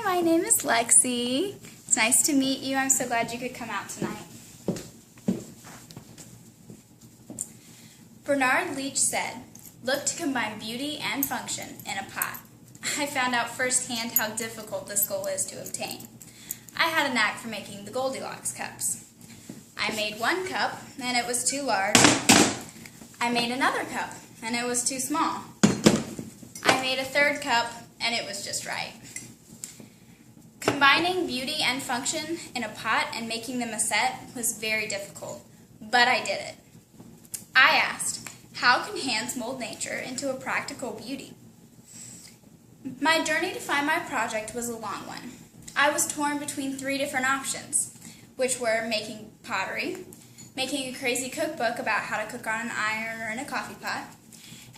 Hi, my name is Lexi. It's nice to meet you. I'm so glad you could come out tonight. Bernard Leach said, "Look to combine beauty and function in a pot." I found out firsthand how difficult this goal is to obtain. I had a knack for making the Goldilocks cups. I made one cup, and it was too large. I made another cup, and it was too small. I made a third cup, and it was just right. Combining beauty and function in a pot and making them a set was very difficult, but I did it. I asked, how can hands mold nature into a practical beauty? My journey to find my project was a long one. I was torn between 3 different options, which were making pottery, making a crazy cookbook about how to cook on an iron or in a coffee pot,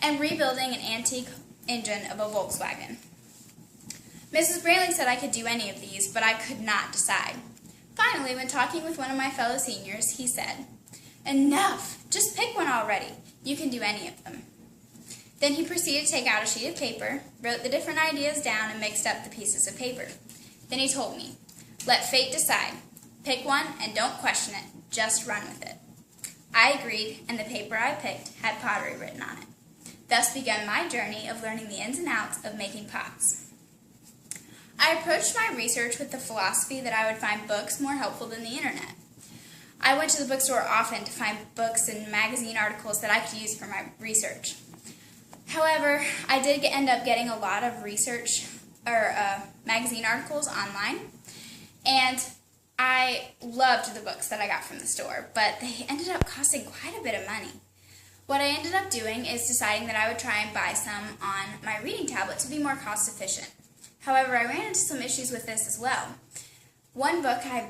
and rebuilding an antique engine of a Volkswagen. Mrs. Brantley said I could do any of these, but I could not decide. Finally, when talking with one of my fellow seniors, he said, "Enough! Just pick one already. You can do any of them." Then he proceeded to take out a sheet of paper, wrote the different ideas down, and mixed up the pieces of paper. Then he told me, "Let fate decide. Pick one and don't question it. Just run with it." I agreed, and the paper I picked had pottery written on it. Thus began my journey of learning the ins and outs of making pots. I approached my research with the philosophy that I would find books more helpful than the internet. I went to the bookstore often to find books and magazine articles that I could use for my research. However, I did end up getting a lot of research or magazine articles online, and I loved the books that I got from the store, but they ended up costing quite a bit of money. What I ended up doing is deciding that I would try and buy some on my reading tablet to be more cost efficient. However, I ran into some issues with this as well. One book I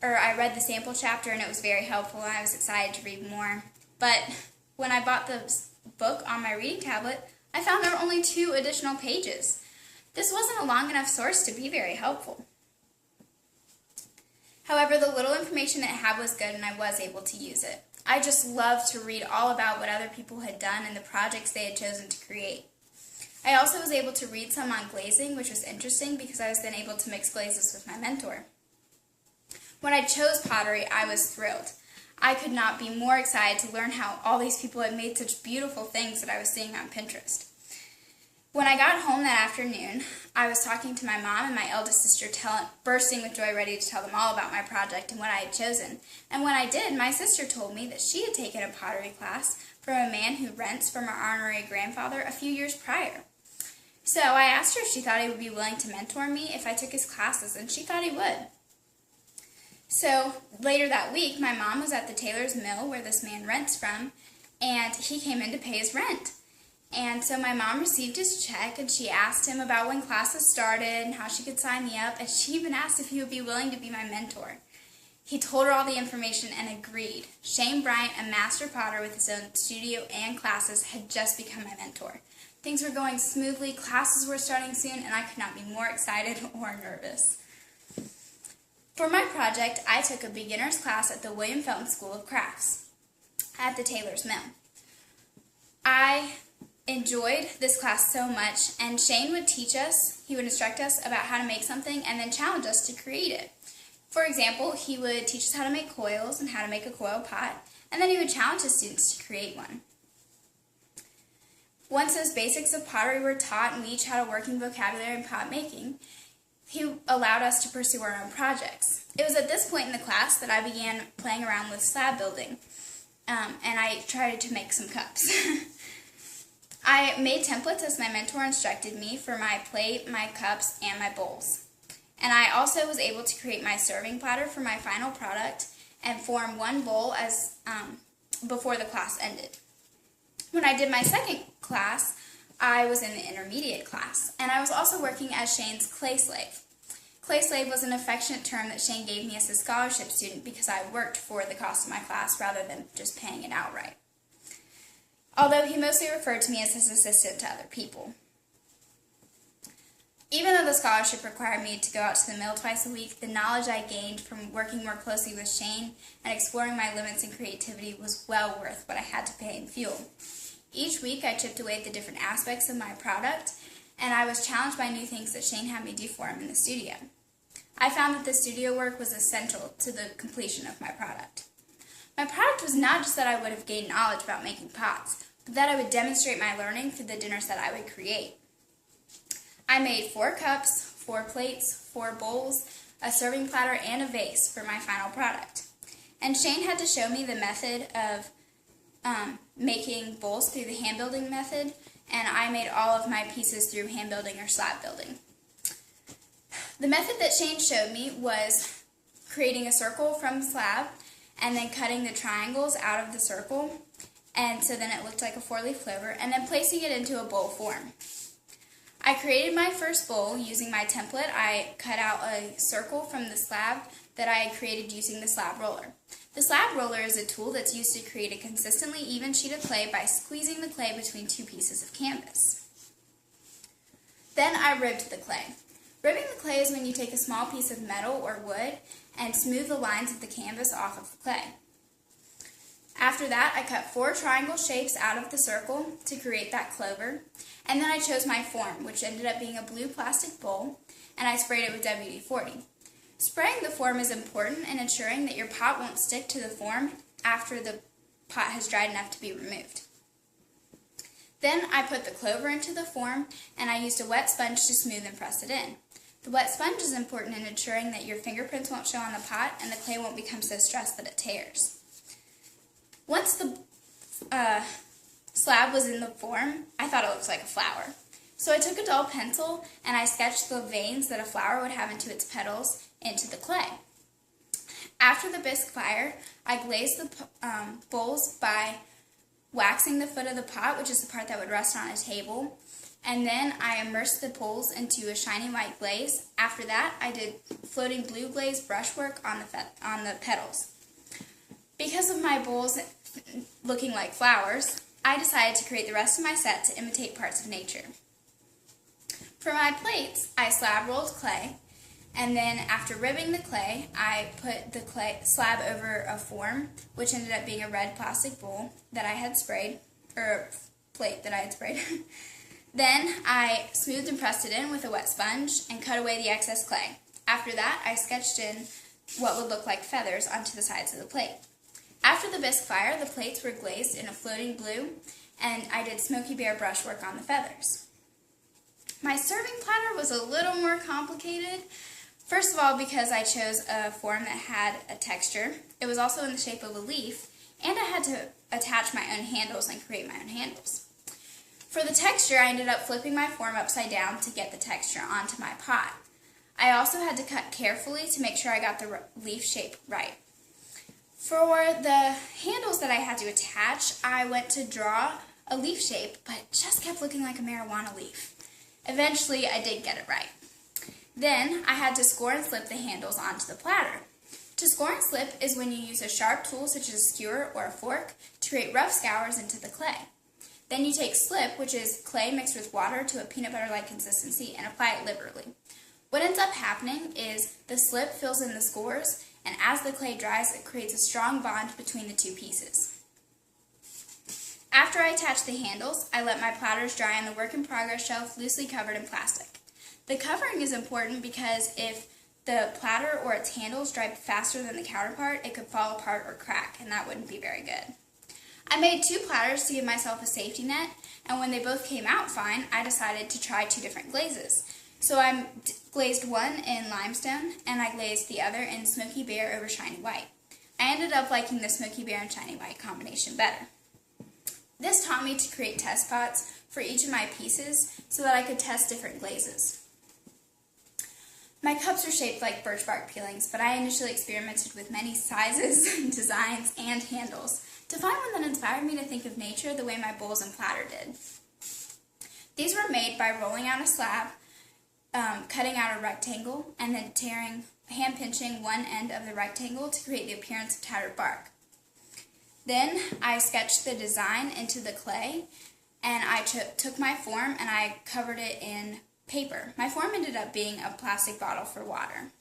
read the sample chapter, and it was very helpful, and I was excited to read more. But when I bought the book on my reading tablet, I found there were only 2 additional pages. This wasn't a long enough source to be very helpful. However, the little information it had was good, and I was able to use it. I just loved to read all about what other people had done and the projects they had chosen to create. I also was able to read some on glazing, which was interesting because I was then able to mix glazes with my mentor. When I chose pottery, I was thrilled. I could not be more excited to learn how all these people had made such beautiful things that I was seeing on Pinterest. When I got home that afternoon, I was talking to my mom and my eldest sister, bursting with joy, ready to tell them all about my project and what I had chosen. And when I did, my sister told me that she had taken a pottery class from a man who rents from her honorary grandfather a few years prior. So I asked her if she thought he would be willing to mentor me if I took his classes, and she thought he would. So later that week, my mom was at the tailor's mill where this man rents from, and he came in to pay his rent. And so my mom received his check, and she asked him about when classes started and how she could sign me up, and she even asked if he would be willing to be my mentor. He told her all the information and agreed. Shane Bryant, a master potter with his own studio and classes, had just become my mentor. Things were going smoothly, classes were starting soon, and I could not be more excited or nervous. For my project, I took a beginner's class at the William Felton School of Crafts at the tailor's mill. I enjoyed this class so much, and Shane would teach us, he would instruct us about how to make something and then challenge us to create it. For example, he would teach us how to make coils and how to make a coil pot, and then he would challenge his students to create one. Once those basics of pottery were taught and we each had a working vocabulary in pot making, he allowed us to pursue our own projects. It was at this point in the class that I began playing around with slab building, and I tried to make some cups. I made templates as my mentor instructed me for my plate, my cups, and my bowls. And I also was able to create my serving platter for my final product and form one bowl as before the class ended. When I did my second class, I was in the intermediate class, and I was also working as Shane's clay slave. Clay slave was an affectionate term that Shane gave me as a scholarship student because I worked for the cost of my class rather than just paying it outright. Although he mostly referred to me as his assistant to other people. Even though the scholarship required me to go out to the mill twice a week, the knowledge I gained from working more closely with Shane and exploring my limits and creativity was well worth what I had to pay in fuel. Each week I chipped away at the different aspects of my product and I was challenged by new things that Shane had me do for him in the studio. I found that the studio work was essential to the completion of my product. My product was not just that I would have gained knowledge about making pots, but that I would demonstrate my learning through the dinners that I would create. I made 4 cups, 4 plates, 4 bowls, a serving platter, and a vase for my final product. And Shane had to show me the method of making bowls through the hand building method, and I made all of my pieces through hand building or slab building. The method that Shane showed me was creating a circle from the slab and then cutting the triangles out of the circle, and so then it looked like a 4-leaf clover, and then placing it into a bowl form. I created my first bowl using my template. I cut out a circle from the slab that I had created using the slab roller. The slab roller is a tool that's used to create a consistently even sheet of clay by squeezing the clay between 2 pieces of canvas. Then I ribbed the clay. Ribbing the clay is when you take a small piece of metal or wood and smooth the lines of the canvas off of the clay. After that, I cut 4 triangle shapes out of the circle to create that clover, and then I chose my form, which ended up being a blue plastic bowl, and I sprayed it with WD-40. Spraying the form is important in ensuring that your pot won't stick to the form after the pot has dried enough to be removed. Then I put the clover into the form, and I used a wet sponge to smooth and press it in. The wet sponge is important in ensuring that your fingerprints won't show on the pot and the clay won't become so stressed that it tears. Once the slab was in the form, I thought it looked like a flower. So I took a dull pencil and I sketched the veins that a flower would have into its petals into the clay. After the bisque fire, I glazed the bowls by waxing the foot of the pot, which is the part that would rest on a table, and then I immersed the bowls into a shiny white glaze. After that, I did floating blue glaze brushwork on the petals. Because of my bowls looking like flowers, I decided to create the rest of my set to imitate parts of nature. For my plates, I slab rolled clay, and then after ribbing the clay, I put the clay slab over a form, which ended up being a red plastic bowl that I had sprayed, or a plate that I had sprayed. Then I smoothed and pressed it in with a wet sponge and cut away the excess clay. After that, I sketched in what would look like feathers onto the sides of the plate. After the bisque fire, the plates were glazed in a floating blue, and I did Smoky Bear brushwork on the feathers. My serving platter was a little more complicated. First of all, because I chose a form that had a texture. It was also in the shape of a leaf, and I had to attach my own handles and create my own handles. For the texture, I ended up flipping my form upside down to get the texture onto my pot. I also had to cut carefully to make sure I got the leaf shape right. For the handles that I had to attach, I went to draw a leaf shape, but it just kept looking like a marijuana leaf. Eventually, I did get it right. Then, I had to score and slip the handles onto the platter. To score and slip is when you use a sharp tool such as a skewer or a fork to create rough scours into the clay. Then you take slip, which is clay mixed with water to a peanut butter-like consistency, and apply it liberally. What ends up happening is the slip fills in the scores, and as the clay dries, it creates a strong bond between the 2 pieces. After I attached the handles, I let my platters dry on the work-in-progress shelf loosely covered in plastic. The covering is important because if the platter or its handles dried faster than the counterpart, it could fall apart or crack, and that wouldn't be very good. I made 2 platters to give myself a safety net, and when they both came out fine, I decided to try 2 different glazes. So I glazed one in limestone, and I glazed the other in Smoky Bear over Shiny White. I ended up liking the Smoky Bear and Shiny White combination better. This taught me to create test pots for each of my pieces so that I could test different glazes. My cups are shaped like birch bark peelings, but I initially experimented with many sizes, designs, and handles to find one that inspired me to think of nature the way my bowls and platter did. These were made by rolling out a slab, cutting out a rectangle, and then hand pinching one end of the rectangle to create the appearance of tattered bark. Then I sketched the design into the clay, and I took my form and I covered it in paper. My form ended up being a plastic bottle for water.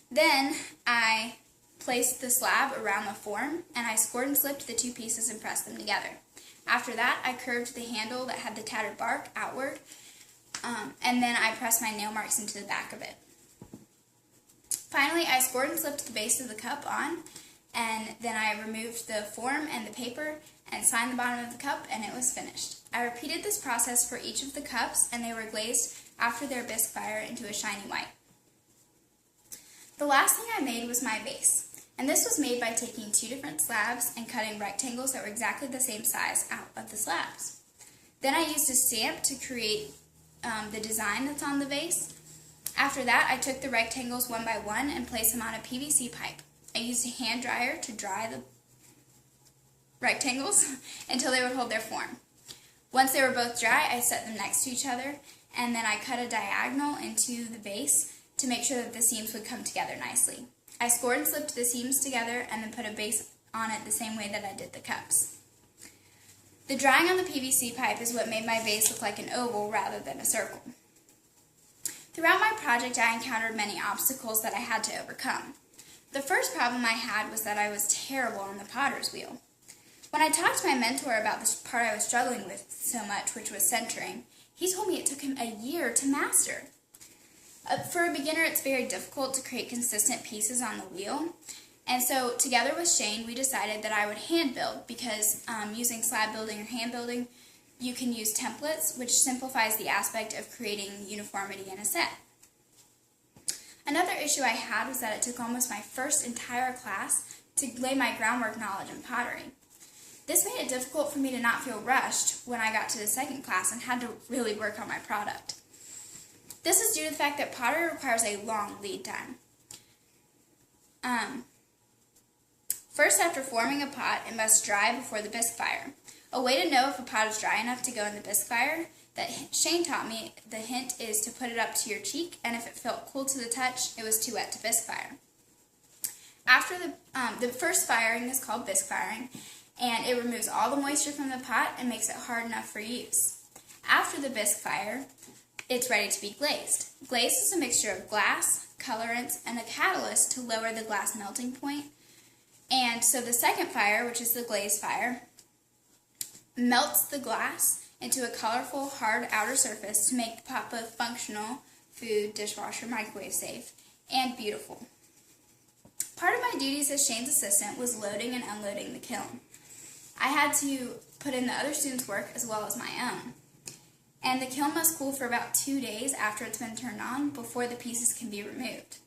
Then I placed the slab around the form, and I scored and slipped the 2 pieces and pressed them together. After that, I curved the handle that had the tattered bark outward, and then I pressed my nail marks into the back of it. Finally, I scored and slipped the base of the cup on, and then I removed the form and the paper and signed the bottom of the cup, and it was finished. I repeated this process for each of the cups, and they were glazed after their bisque fire into a shiny white. The last thing I made was my vase, and this was made by taking 2 different slabs and cutting rectangles that were exactly the same size out of the slabs. Then I used a stamp to create the design that's on the vase. After that, I took the rectangles one by one and placed them on a PVC pipe. I used a hand dryer to dry the rectangles until they would hold their form. Once they were both dry, I set them next to each other, and then I cut a diagonal into the base to make sure that the seams would come together nicely. I scored and slipped the seams together and then put a base on it the same way that I did the cups. The drying on the PVC pipe is what made my vase look like an oval rather than a circle. Throughout my project, I encountered many obstacles that I had to overcome. The first problem I had was that I was terrible on the potter's wheel. When I talked to my mentor about this part I was struggling with so much, which was centering, he told me it took him a year to master. For a beginner, it's very difficult to create consistent pieces on the wheel, and so together with Shane, we decided that I would hand build because using slab building or hand building, you can use templates, which simplifies the aspect of creating uniformity in a set. Another issue I had was that it took almost my first entire class to lay my groundwork knowledge in pottery. This made it difficult for me to not feel rushed when I got to the second class and had to really work on my product. This is due to the fact that pottery requires a long lead time. First, after forming a pot, it must dry before the bisque fire. A way to know if a pot is dry enough to go in the bisque fire that Shane taught me, the hint is to put it up to your cheek, and if it felt cool to the touch, it was too wet to bisque fire. After the first firing is called bisque firing, and it removes all the moisture from the pot and makes it hard enough for use. After the bisque fire, it's ready to be glazed. Glaze is a mixture of glass, colorants, and a catalyst to lower the glass melting point. And so the second fire, which is the glaze fire, melts the glass into a colorful, hard outer surface to make the pot both functional, food, dishwasher, microwave safe, and beautiful. Part of my duties as Shane's assistant was loading and unloading the kiln. I had to put in the other students' work as well as my own. And the kiln must cool for about 2 days after it's been turned on before the pieces can be removed.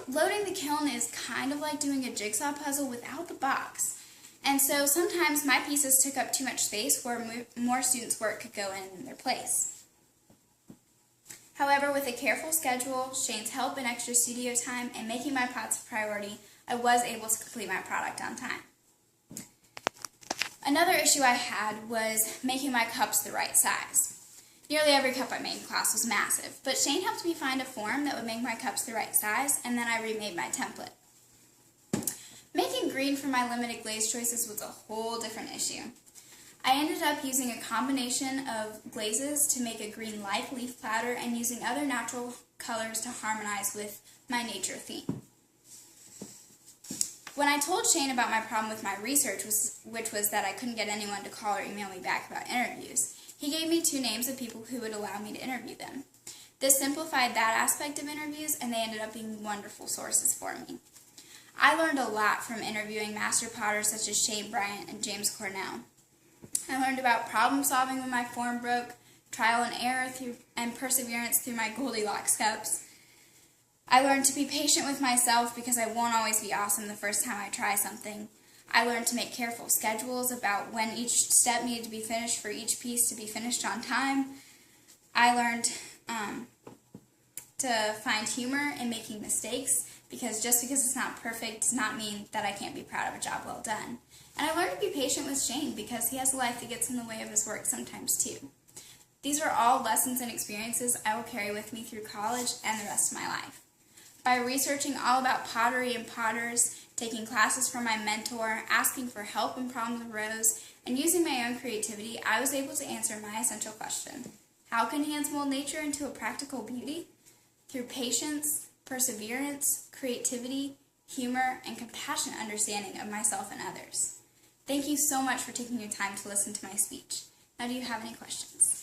Loading the kiln is kind of like doing a jigsaw puzzle without the box. And so sometimes my pieces took up too much space where more students' work could go in their place. However, with a careful schedule, Shane's help and extra studio time, and making my pots a priority, I was able to complete my product on time. Another issue I had was making my cups the right size. Nearly every cup I made in class was massive, but Shane helped me find a form that would make my cups the right size, and then I remade my template. Making green for my limited glaze choices was a whole different issue. I ended up using a combination of glazes to make a green-like leaf platter and using other natural colors to harmonize with my nature theme. When I told Shane about my problem with my research, which was that I couldn't get anyone to call or email me back about interviews, he gave me 2 names of people who would allow me to interview them. This simplified that aspect of interviews, and they ended up being wonderful sources for me. I learned a lot from interviewing master potters such as Shane Bryant and James Cornell. I learned about problem solving when my form broke, trial and error and perseverance through my Goldilocks cups. I learned to be patient with myself because I won't always be awesome the first time I try something. I learned to make careful schedules about when each step needed to be finished for each piece to be finished on time. I learned to find humor in making mistakes, because just because it's not perfect does not mean that I can't be proud of a job well done. And I learned to be patient with Shane because he has a life that gets in the way of his work sometimes too. These are all lessons and experiences I will carry with me through college and the rest of my life. By researching all about pottery and potters, taking classes from my mentor, asking for help when problems arose, and using my own creativity, I was able to answer my essential question: how can hands mold nature into a practical beauty? Through patience, perseverance, creativity, humor, and compassionate understanding of myself and others. Thank you so much for taking your time to listen to my speech. Now, do you have any questions?